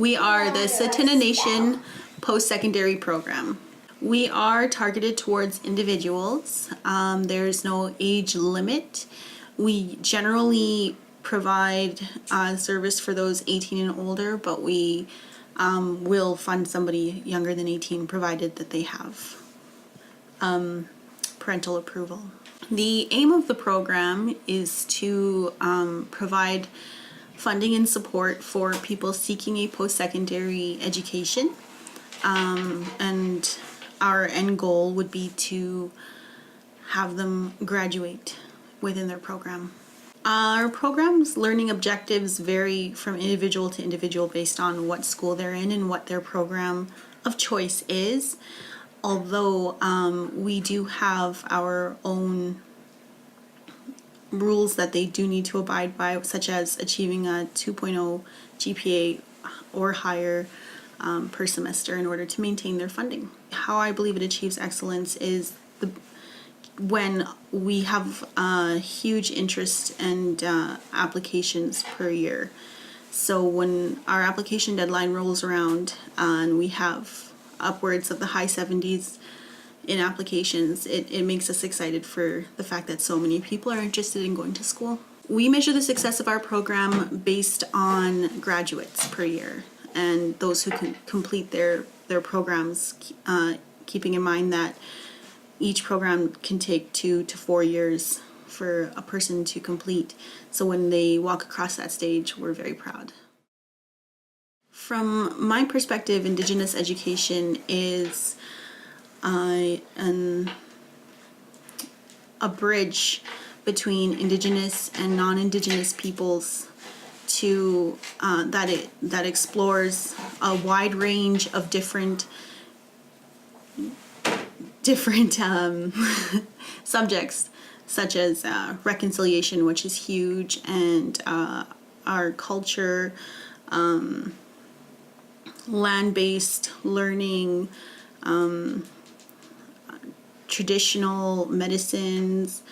We are the Tsuu'tina Nation post-secondary program. We are targeted towards individuals. There's no age limit. We generally provide service for those 18 and older, but we will fund somebody younger than 18 provided that they have parental approval. The aim of the program is to provide funding and support for people seeking a post-secondary education, and our end goal would be to have them graduate within their program. Our program's learning objectives vary from individual to individual based on what school they're in and what their program of choice is, although we do have our own rules that they do need to abide by, such as achieving a 2.0 GPA or higher per semester in order to maintain their funding. How I believe it achieves excellence is when we have huge interest and applications per year. So when our application deadline rolls around and we have upwards of the high 70s in applications, it makes us excited for the fact that so many people are interested in going to school. We measure the success of our program based on graduates per year and those who can complete their programs, keeping in mind that each program can take 2 to 4 years for a person to complete. So when they walk across that stage, we're very proud. From my perspective, Indigenous education is a bridge between Indigenous and non-Indigenous peoples to that explores a wide range of different subjects, such as reconciliation, which is huge, and our culture, land-based learning, traditional medicines,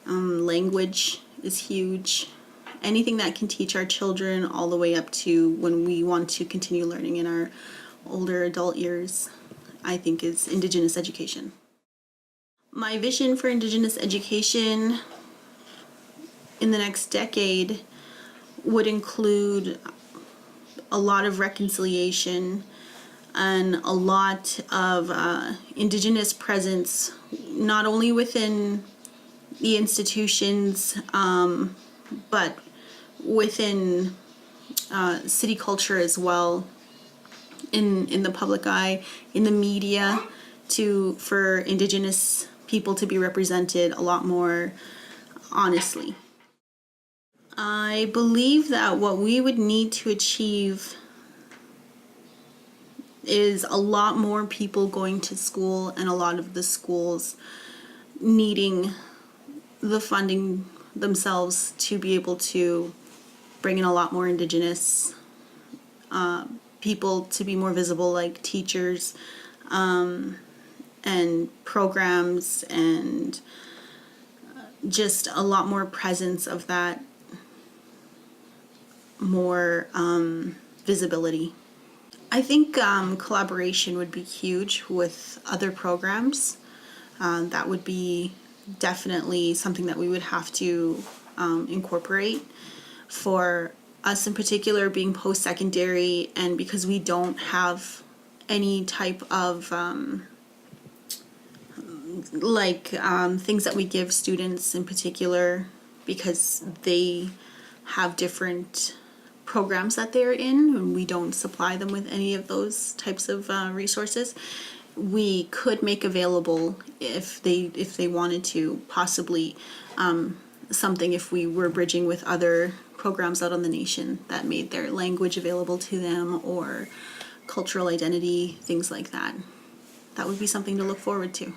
language is huge. Anything that can teach our children all the way up to when we want to continue learning in our older adult years, I think is Indigenous education. My vision for Indigenous education in the next decade would include a lot of reconciliation and a lot of Indigenous presence, not only within the institutions, but within city culture as well, in the public eye, in the media, for Indigenous people to be represented a lot more honestly. I believe that what we would need to achieve is a lot more people going to school, and a lot of the schools needing the funding themselves to be able to bring in a lot more Indigenous people to be more visible, like teachers, and programs, and just a lot more presence of that, more visibility. I think collaboration would be huge with other programs. That would be definitely something that we would have to incorporate. For us in particular, being post-secondary, and because we don't have any type of things that we give students in particular, because they have different programs that they're in and we don't supply them with any of those types of resources, we could make available, if they wanted to, possibly something if we were bridging with other programs out on the nation that made their language available to them, or cultural identity, things like that. That would be something to look forward to.